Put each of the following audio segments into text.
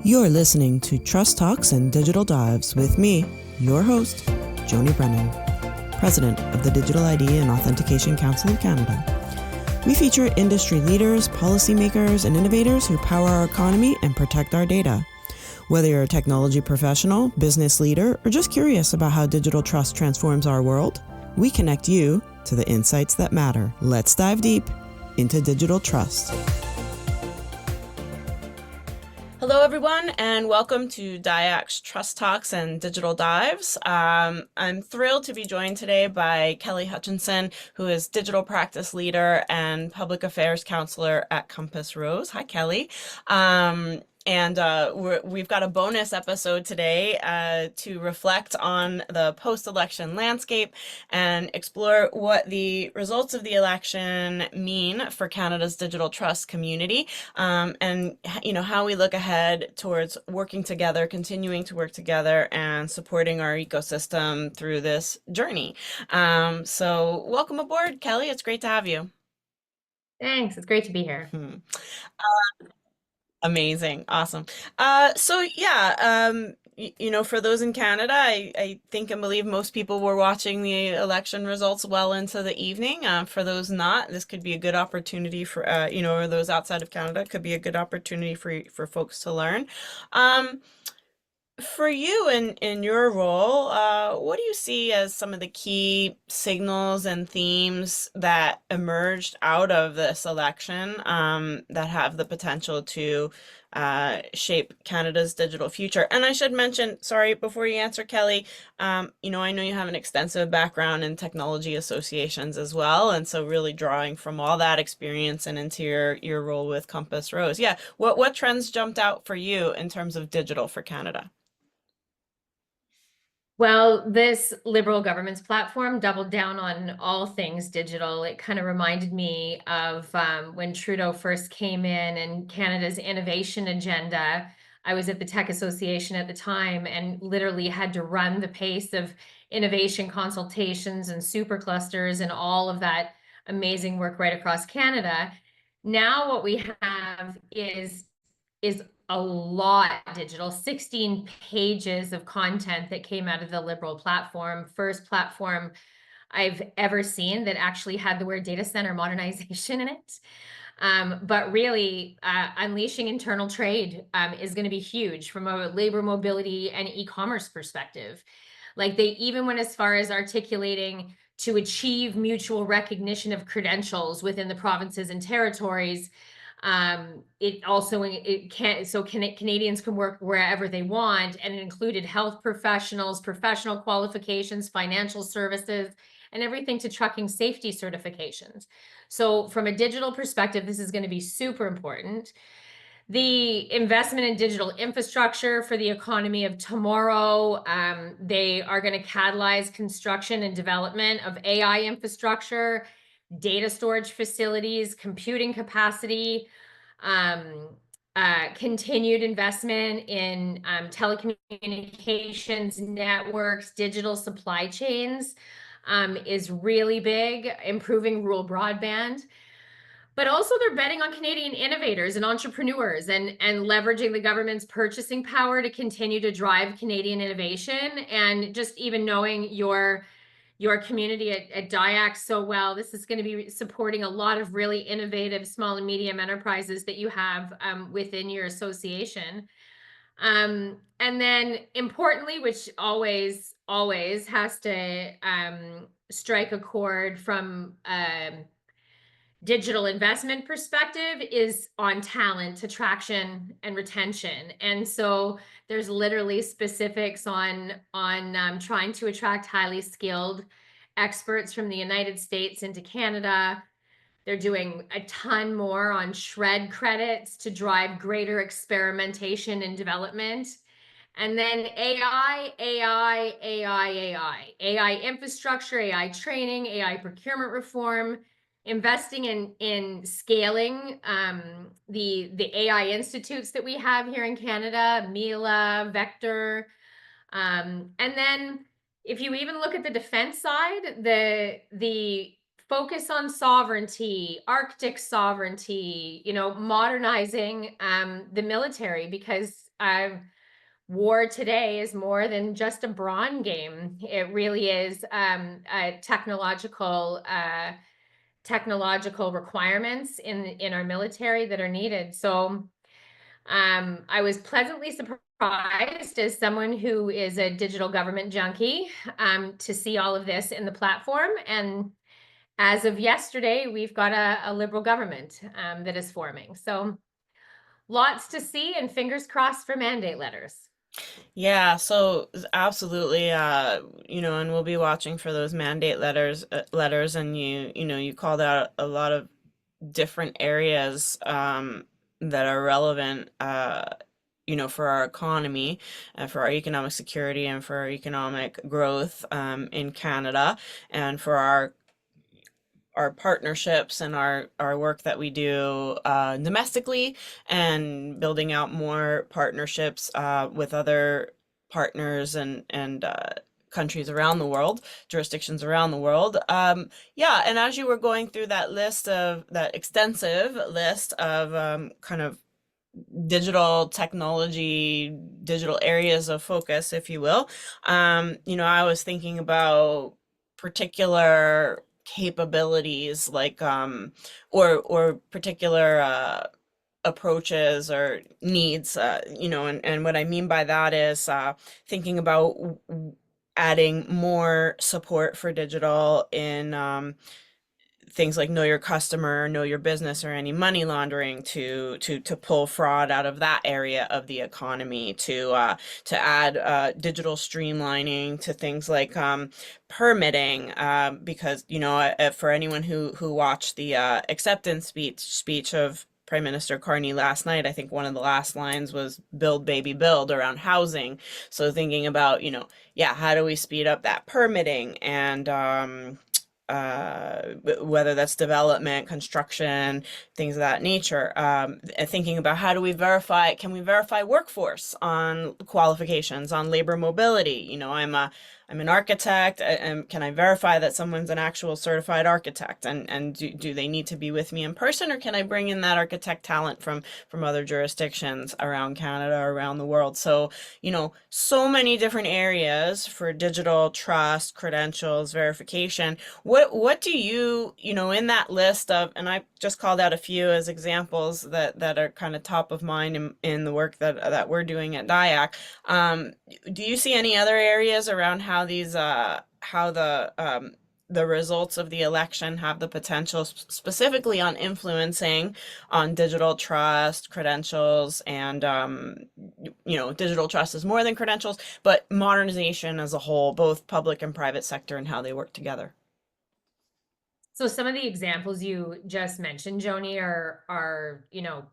You're listening to Trust Talks and Digital Dives with me, your host, Joni Brennan, President of the Digital ID and Authentication Council of Canada. We feature industry leaders, policymakers, and innovators who power our economy and protect our data. Whether you're a technology professional, business leader, or just curious about how digital trust transforms our world, we connect you to the insights that matter. Let's dive deep into digital trust. Hello, everyone, and welcome to DIACC's Trust Talks and Digital Dives. I'm thrilled to be joined today by Kelly Hutchinson, who is Digital Practice Leader and Public Affairs Counselor at Compass Rose. Hi, Kelly. We've got a bonus episode today to reflect on the post-election landscape and explore what the results of the election mean for Canada's digital trust community, and how we look ahead towards working together, continuing to work together, and supporting our ecosystem through this journey. So welcome aboard, Kelly. It's great to have you. Thanks. It's great to be here. Amazing. Awesome. For those in Canada, I think and believe most people were watching the election results well into the evening. For those not, this could be a good opportunity for, or those outside of Canada, could be a good opportunity for folks to learn. For you in your role, what do you see as some of the key signals and themes that emerged out of this election that have the potential to shape Canada's digital future? And I should mention, sorry, before you answer, Kelly, I know you have an extensive background in technology associations as well, and so really drawing from all that experience and into your role with Compass Rose. Yeah, what trends jumped out for you in terms of digital for Canada? Well, this Liberal government's platform doubled down on all things digital. It kind of reminded me of when Trudeau first came in and Canada's innovation agenda. I was at the Tech Association at the time and literally had to run the pace of innovation consultations and superclusters and all of that amazing work right across Canada. Now what we have is a lot digital, 16 pages of content that came out of the Liberal platform. First platform I've ever seen that actually had the word data center modernization in it. But really, unleashing internal trade is going to be huge from a labor mobility and e-commerce perspective. Like they even went as far as articulating to achieve mutual recognition of credentials within the provinces and territories. Canadians can work wherever they want, and it included health professionals, professional qualifications, financial services, and everything to trucking safety certifications. So from a digital perspective, this is going to be super important. The investment in digital infrastructure for the economy of tomorrow, they are going to catalyze construction and development of AI infrastructure, data storage facilities, computing capacity, continued investment in telecommunications networks, digital supply chains is really big, improving rural broadband. But also they're betting on Canadian innovators and entrepreneurs and leveraging the government's purchasing power to continue to drive Canadian innovation. And just even knowing your community at DIACC so well, this is going to be supporting a lot of really innovative small and medium enterprises that you have within your association. And then importantly, which always has to strike a chord from digital investment perspective, is on talent attraction and retention. And so there's literally specifics on trying to attract highly skilled experts from the United States into Canada. They're doing a ton more on shred credits to drive greater experimentation and development. And then AI infrastructure, AI training, AI procurement reform, investing in scaling the AI institutes that we have here in Canada, Mila, Vector. And then if you even look at the defense side, the focus on sovereignty, Arctic sovereignty, modernizing the military, because war today is more than just a brawn game. It really is a technological requirements in our military that are needed. So I was pleasantly surprised as someone who is a digital government junkie to see all of this in the platform. And as of yesterday, we've got a liberal government that is forming. So lots to see, and fingers crossed for mandate letters. Yeah, so absolutely, and we'll be watching for those mandate letters, and you called out a lot of different areas that are relevant, for our economy, for our economic security, and for our economic growth in Canada, and for our partnerships and our work that we do domestically, and building out more partnerships with other partners and countries around the world, jurisdictions around the world. Yeah, and as you were going through that extensive list of kind of digital technology, digital areas of focus, if you will, I was thinking about particular capabilities like or particular approaches or needs, and what I mean by that is thinking about adding more support for digital in things like know your customer, know your business, or any money laundering to pull fraud out of that area of the economy, to add digital streamlining to things like permitting, because for anyone who watched the acceptance speech of Prime Minister Carney last night, I think one of the last lines was "build baby build" around housing. So thinking about, yeah, how do we speed up that permitting and whether that's development, construction, things of that nature. And thinking about how do we can we verify workforce on qualifications, on labor mobility? I'm an architect, and can I verify that someone's an actual certified architect? And do they need to be with me in person, or can I bring in that architect talent from other jurisdictions around Canada, around the world? So, so many different areas for digital trust, credentials, verification. What do in that list of, and I just called out a few as examples that are kind of top of mind in the work that we're doing at DIACC. Do you see any other areas around how the results of the election have the potential specifically on influencing on digital trust, credentials, and digital trust is more than credentials, but modernization as a whole, both public and private sector, and how they work together? So some of the examples you just mentioned, Joni, are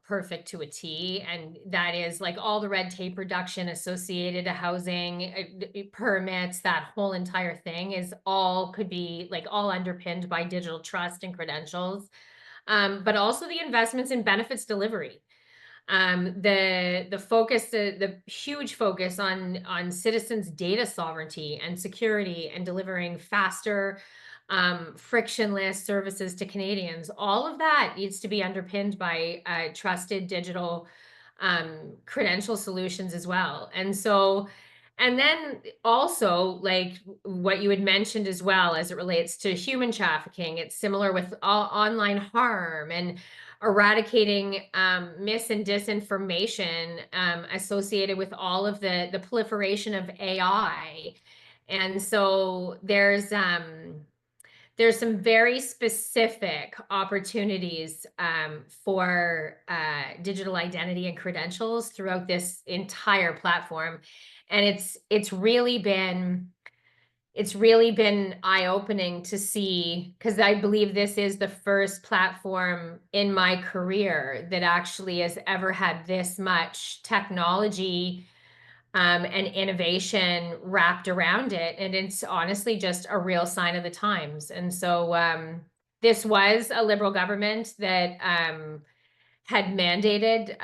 perfect to a T, and that is like all the red tape reduction associated to housing, permits, that whole entire thing is all could be like all underpinned by digital trust and credentials, but also the investments in benefits delivery. The huge focus on citizens' data sovereignty and security and delivering faster, frictionless services to Canadians. All of that needs to be underpinned by trusted digital credential solutions as well. And then also, like what you had mentioned as well, as it relates to human trafficking, it's similar with online harm and eradicating mis and disinformation associated with all of the proliferation of AI. And so there's some very specific opportunities for digital identity and credentials throughout this entire platform, and it's really been eye-opening to see, because I believe this is the first platform in my career that actually has ever had this much technology and innovation wrapped around it. And it's honestly just a real sign of the times. And so this was a Liberal government that had mandated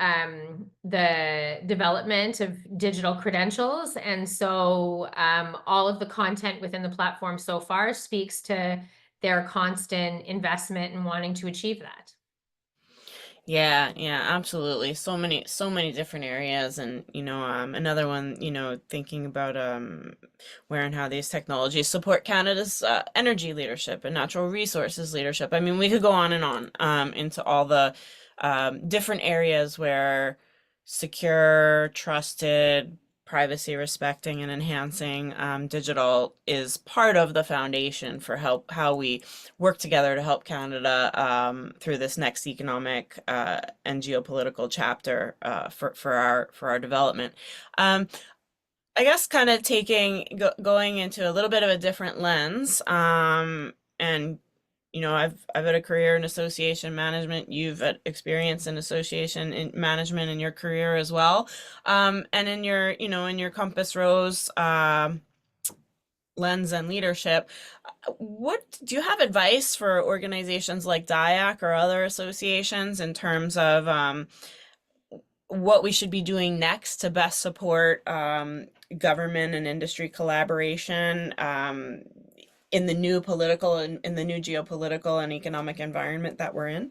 the development of digital credentials. And so all of the content within the platform so far speaks to their constant investment in wanting to achieve that. Yeah, yeah, absolutely. So many different areas, and another one, thinking about where and how these technologies support Canada's energy leadership and natural resources leadership. I mean, we could go on and on into all the different areas where secure, trusted, privacy respecting, and enhancing digital is part of the foundation for how we work together to help Canada through this next economic and geopolitical chapter for our development. Um, I guess kind of going into a little bit of a different lens, and I've had a career in association management. You've had experience in association in management in your career as well, and in your in your Compass Rose lens and leadership. What do you have advice for organizations like DIACC or other associations in terms of what we should be doing next to best support government and industry collaboration in the new political and in the new geopolitical and economic environment that we're in?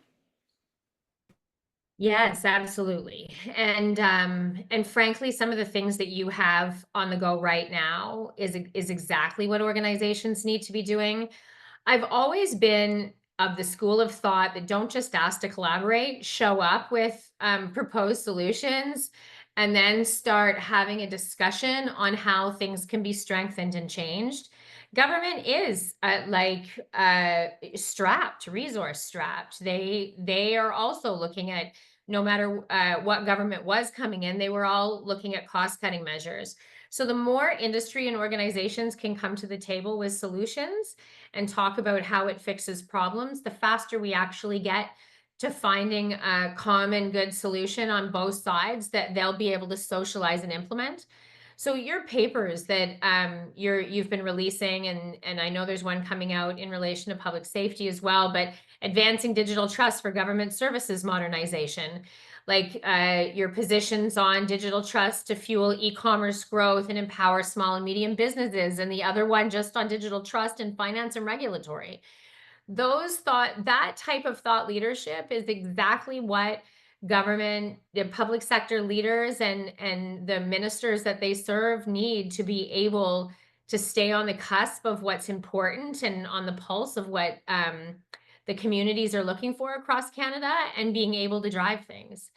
Yes, absolutely. And frankly, some of the things that you have on the go right now is exactly what organizations need to be doing. I've always been of the school of thought that don't just ask to collaborate, show up with proposed solutions, and then start having a discussion on how things can be strengthened and changed. Government is strapped, resource strapped. They are also looking at, no matter what government was coming in, they were all looking at cost cutting measures. So the more industry and organizations can come to the table with solutions and talk about how it fixes problems, the faster we actually get to finding a common good solution on both sides that they'll be able to socialize and implement. So your papers that you've been releasing, and I know there's one coming out in relation to public safety as well, but advancing digital trust for government services modernization, like your positions on digital trust to fuel e-commerce growth and empower small and medium businesses, and the other one just on digital trust and finance and regulatory. That type of thought leadership is exactly what government, the public sector leaders and the ministers that they serve need to be able to stay on the cusp of what's important and on the pulse of what the communities are looking for across Canada, and being able to drive things.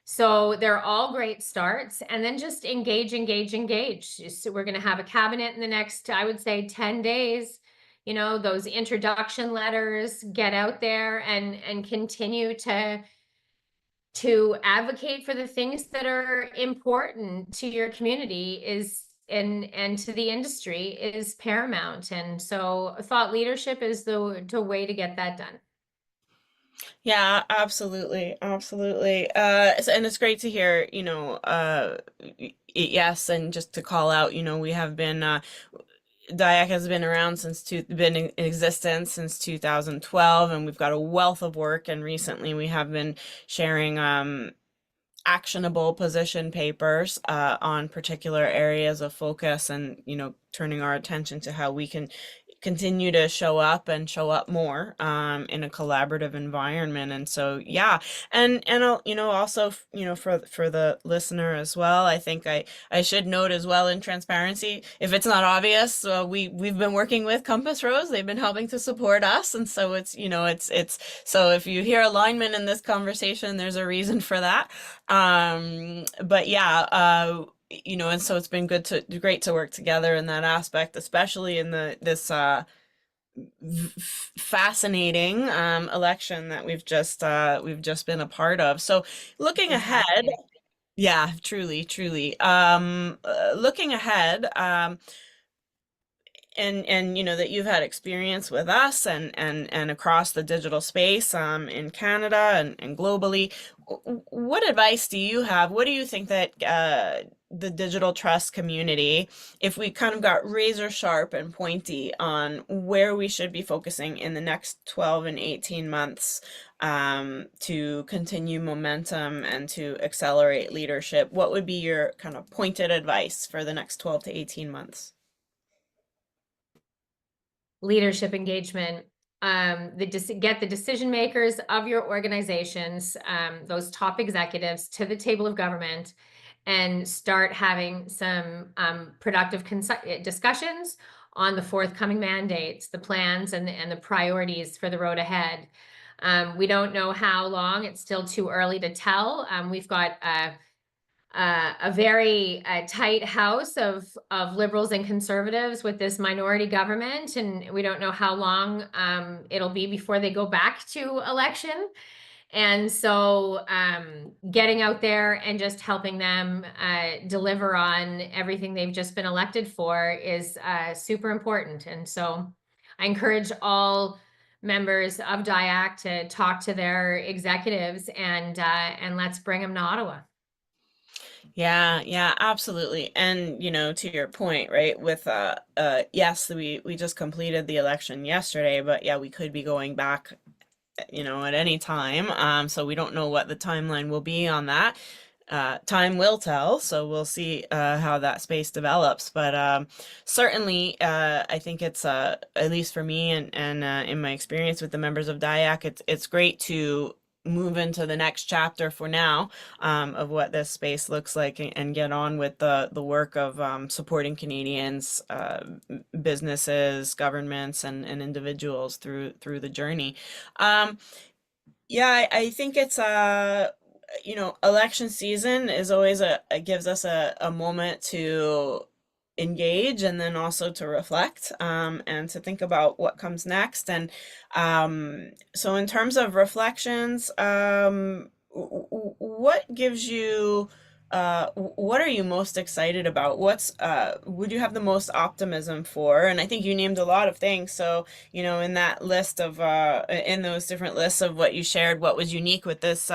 So they're all great starts, and then just engage, engage, engage. So we're going to have a cabinet in the next, I would say, 10 days. Those introduction letters, get out there and continue to advocate for the things that are important to your community is and to the industry is paramount. And so thought leadership is the way to get that done. Yeah, absolutely, absolutely. And it's great to hear, yes, and just to call out, we have been DIAC has been around been in existence since 2012, and we've got a wealth of work. And recently, we have been sharing actionable position papers on particular areas of focus, and turning our attention to how we can continue to show up and show up more in a collaborative environment. And so yeah, and I'll, also for the listener as well, I think I should note as well, in transparency, if it's not obvious, we've been working with Compass Rose. They've been helping to support us, and so it's it's so if you hear alignment in this conversation, there's a reason for that. But yeah, and so it's been great to work together in that aspect, especially in this fascinating election that we've just been a part of. So looking ahead, Exactly. yeah, truly, truly. Looking ahead, and that you've had experience with us and across the digital space in Canada and globally. What advice do you have? What do you think that the digital trust community, if we kind of got razor sharp and pointy on where we should be focusing in the next 12 and 18 months to continue momentum and to accelerate leadership, what would be your kind of pointed advice for the next 12 to 18 months? Leadership engagement. get the decision makers of your organizations, those top executives, to the table of government, and start having some productive discussions on the forthcoming mandates, the plans, and the priorities for the road ahead. We don't know how long. It's still too early to tell. We've got a very tight house of liberals and conservatives with this minority government, and we don't know how long it'll be before they go back to election. And so getting out there and just helping them deliver on everything they've just been elected for is super important. And so I encourage all members of DIACC to talk to their executives, and let's bring them to Ottawa. Yeah, yeah, absolutely. And to your point, right, with yes, we just completed the election yesterday, but yeah, we could be going back, at any time. So we don't know what the timeline will be on that. Time will tell, so we'll see how that space develops. But certainly, I think it's at least for me and in my experience with the members of DIACC, it's great to move into the next chapter for now, of what this space looks like, and get on with the work of supporting Canadians, businesses, governments, and individuals through the journey. Um, yeah, I think it's election season is always it gives us a moment to engage, and then also to reflect, and to think about what comes next. And so in terms of reflections, what gives you what are you most excited about? What's would you have the most optimism for? And I think you named a lot of things. So, in that list of in those different lists of what you shared, what was unique with this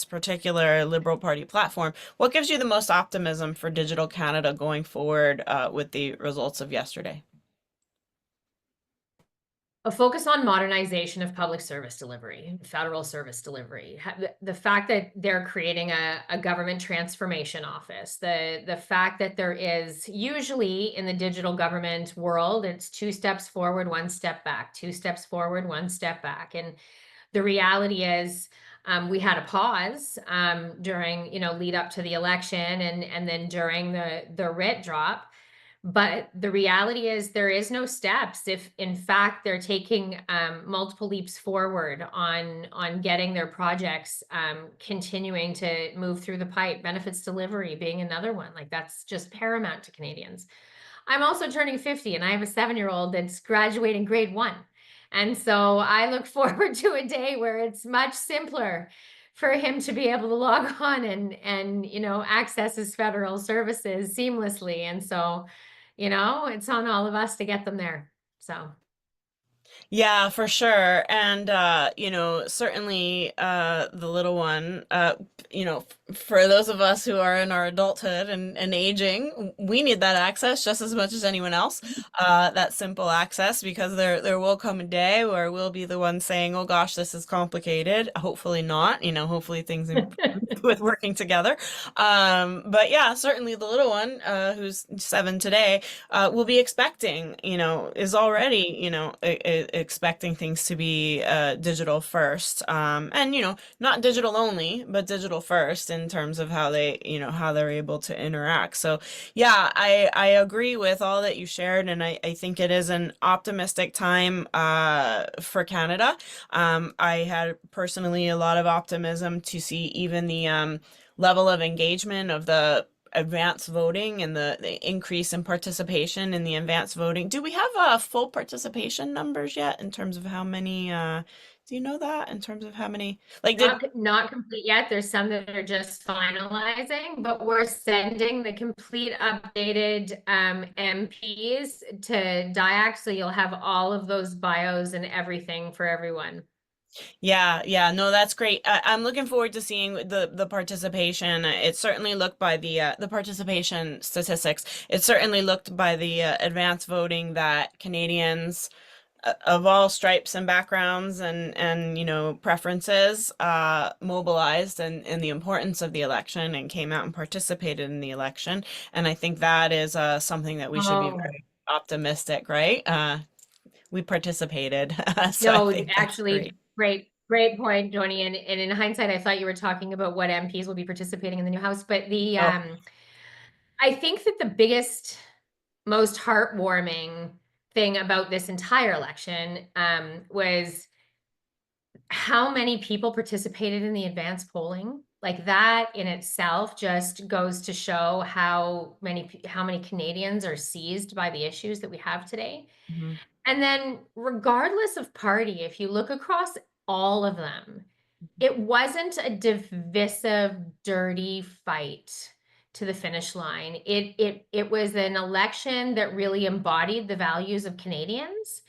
particular Liberal Party platform? What gives you the most optimism for Digital Canada going forward, with the results of yesterday? A focus on modernization of public service delivery, federal service delivery. The fact that they're creating a government transformation office, the fact that there is usually in the digital government world, it's 2 steps forward, 1 step back, 2 steps forward, 1 step back. And the reality is, we had a pause during, lead up to the election, and then during the writ drop. But the reality is there is no steps if in fact they're taking multiple leaps forward on getting their projects continuing to move through the pipe, benefits delivery being another one. Like, that's just paramount to Canadians. I'm also turning 50, and I have a 7-year-old that's graduating grade 1. And so I look forward to a day where it's much simpler for him to be able to log on and access his federal services seamlessly. And so, it's on all of us to get them there. So Yeah, for sure. And certainly the little one, for those of us who are in our adulthood and aging, we need that access just as much as anyone else. That simple access, because there will come a day where we'll be the one saying, "Oh gosh, this is complicated." Hopefully not, hopefully things improve with working together. But yeah, certainly the little one, who's 7 today, will be expecting, is already, expecting things to be digital first, and not digital only, but digital first in terms of how they're able to interact. So yeah, I agree with all that you shared, and I think it is an optimistic time for Canada. I had personally a lot of optimism to see even the level of engagement of the advanced voting, and the increase in participation in the advanced voting. Do we have full participation numbers yet in terms of how many, do you know that in terms of how many, like, did not complete yet. There's some that are just finalizing, but we're sending the complete updated MPs to DIACC, so you'll have all of those bios and everything for everyone. Yeah, yeah, no, that's great. I'm looking forward to seeing the participation. It certainly looked by the participation statistics. It certainly looked by the advanced voting that Canadians, of all stripes and backgrounds and preferences, mobilized, and the importance of the election, and came out and participated in the election. And I think that is something that we should be Oh, very optimistic, right? we participated. So I No, think that's great. actually, great point, Joni. And in hindsight, I thought you were talking about what MPs will be participating in the new house. But Oh, I think that the biggest, most heartwarming thing about this entire election was how many people participated in the advanced polling. Like that in itself just goes to show how many Canadians are seized by the issues that we have today. mhm, And then regardless of party, if you look across all of them, it wasn't a divisive, dirty fight to the finish line. It was an election that really embodied the values of Canadians.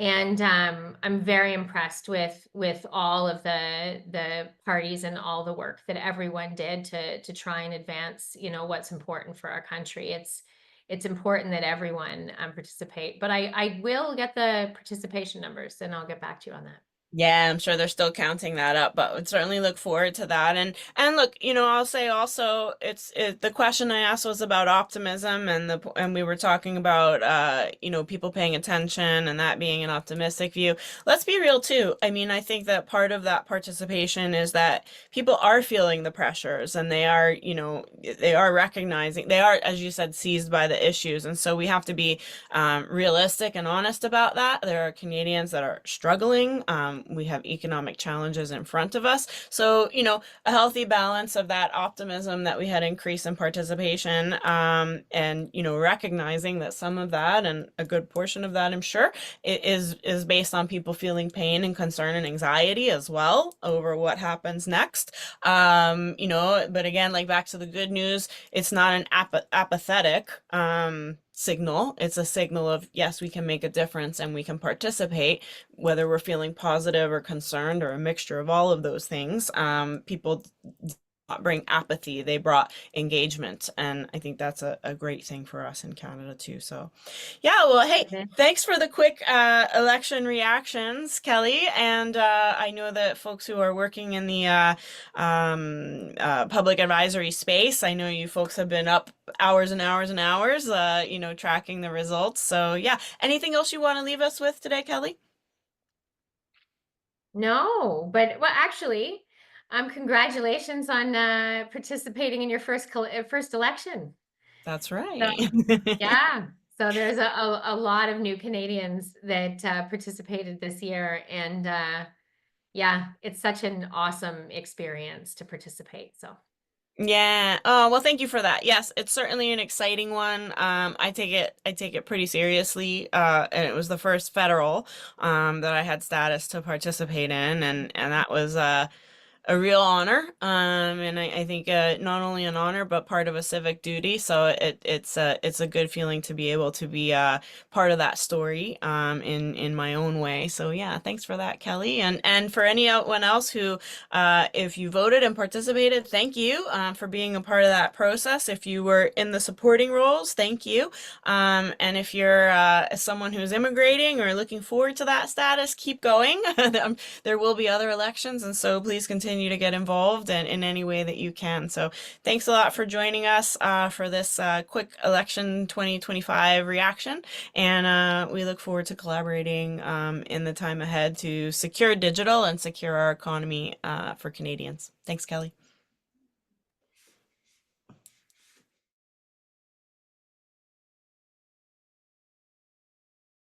And I'm very impressed with all of the parties and all the work that everyone did to try and advance, what's important for our country. It's important that everyone participate. But I will get the participation numbers and I'll get back to you on that. yeah, I'm sure they're still counting that up, but would certainly look forward to that. And look, I'll say also the question I asked was about optimism and we were talking about people paying attention and that being an optimistic view. Let's be real too. I mean, I think that part of that participation is that people are feeling the pressures and they are recognizing, they are, as you said, seized by the issues. And so we have to be realistic and honest about that. There are Canadians that are struggling. We have economic challenges in front of us. So, a healthy balance of that optimism that we had increase in participation, and, recognizing that some of that and a good portion of that, I'm sure, is based on people feeling pain and concern and anxiety as well over what happens next. But again, like back to the good news, it's not an apathetic, signal. It's a signal of, yes, we can make a difference and we can participate, whether we're feeling positive or concerned or a mixture of all of those things. People did not bring apathy, they brought engagement. And I think that's a great thing for us in Canada too. So, yeah, well, hey, Okay. thanks for the quick election reactions, Kelly. And I know that folks who are working in the public advisory space, I know you folks have been up hours and hours and hours, tracking the results. So, yeah, anything else you want to leave us with today, Kelly? No, but well, actually, congratulations on participating in your first election. That's So right. yeah, so there's a lot of new Canadians that participated this year, and yeah, it's such an awesome experience to participate. So Yeah. Oh, well, thank you for that. Yes, it's certainly an exciting one. I take it pretty seriously. And it was the first federal that I had status to participate in, and that was a real honor. And I think not only an honor, but part of a civic duty. So it's a good feeling to be able to be part of that story in my own way. So yeah, thanks for that, Kelly. And for anyone else who, if you voted and participated, thank you for being a part of that process. If you were in the supporting roles, thank you. And if you're someone who's immigrating or looking forward to that status, keep going. There will be other elections, and so please continue to get involved in any way that you can. So thanks a lot for joining us for this quick election 2025 reaction, and we look forward to collaborating in the time ahead to secure digital and secure our economy for Canadians. Thanks, Kelly.